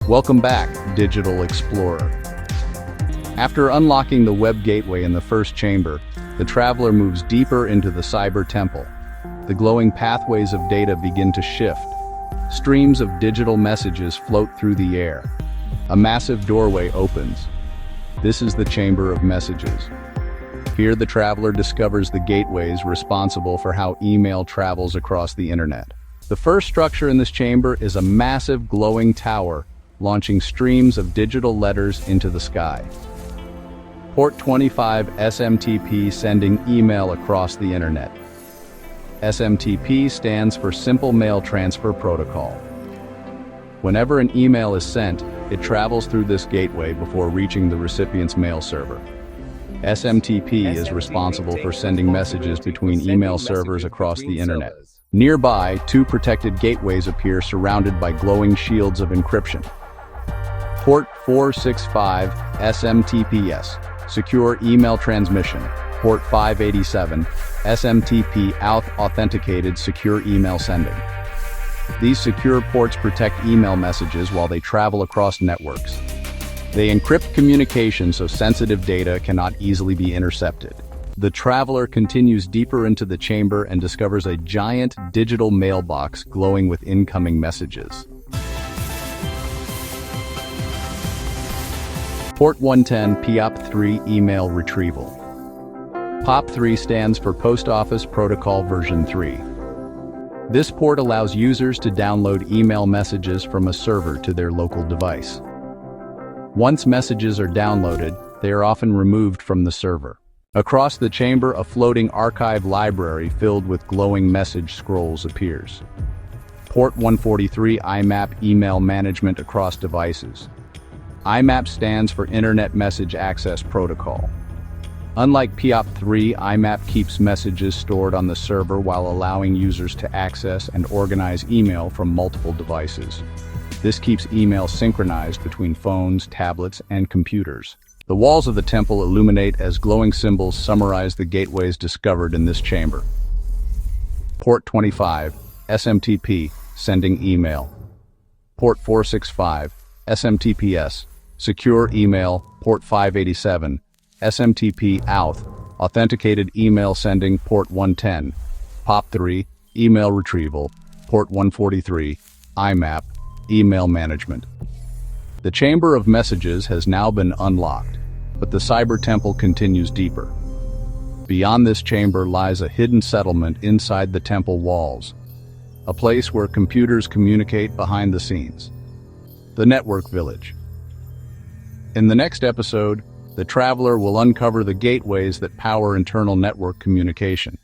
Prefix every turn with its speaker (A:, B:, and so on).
A: Welcome back, Digital Explorer. After unlocking the web gateway in the first chamber, the traveler moves deeper into the cyber temple. The glowing pathways of data begin to shift. Streams of digital messages float through the air. A massive doorway opens. This is the Chamber of Messages. Here the traveler discovers the gateways responsible for how email travels across the internet. The first structure in this chamber is a massive glowing tower, launching streams of digital letters into the sky. Port 25 SMTP sending email across the internet. SMTP stands for Simple Mail Transfer Protocol. Whenever an email is sent, it travels through this gateway before reaching the recipient's mail server. SMTP is responsible for sending messages between email servers across the internet. Nearby, two protected gateways appear surrounded by glowing shields of encryption. Port 465 SMTPS, Secure Email Transmission. Port 587 SMTP AUTH, Authenticated Secure Email Sending. These secure ports protect email messages while they travel across networks. They encrypt communication so sensitive data cannot easily be intercepted. The traveler continues deeper into the chamber and discovers a giant digital mailbox glowing with incoming messages. Port 110 POP3 Email Retrieval. POP3 stands for Post Office Protocol version 3. This port allows users to download email messages from a server to their local device. Once messages are downloaded, they are often removed from the server. Across the chamber, a floating archive library filled with glowing message scrolls appears. Port 143 IMAP Email Management Across Devices. IMAP stands for Internet Message Access Protocol. Unlike POP3, IMAP keeps messages stored on the server while allowing users to access and organize email from multiple devices. This keeps email synchronized between phones, tablets, and computers. The walls of the temple illuminate as glowing symbols summarize the gateways discovered in this chamber. Port 25, SMTP, Sending Email. Port 465, SMTPS, Secure Email. Port 587, SMTP AUTH, Authenticated Email Sending. Port 110, POP3, Email Retrieval. Port 143, IMAP, Email Management. The Chamber of Messages has now been unlocked, but the Cyber Temple continues deeper. Beyond this chamber lies a hidden settlement inside the temple walls, a place where computers communicate behind the scenes. The Network Village. In the next episode, the traveler will uncover the gateways that power internal network communication.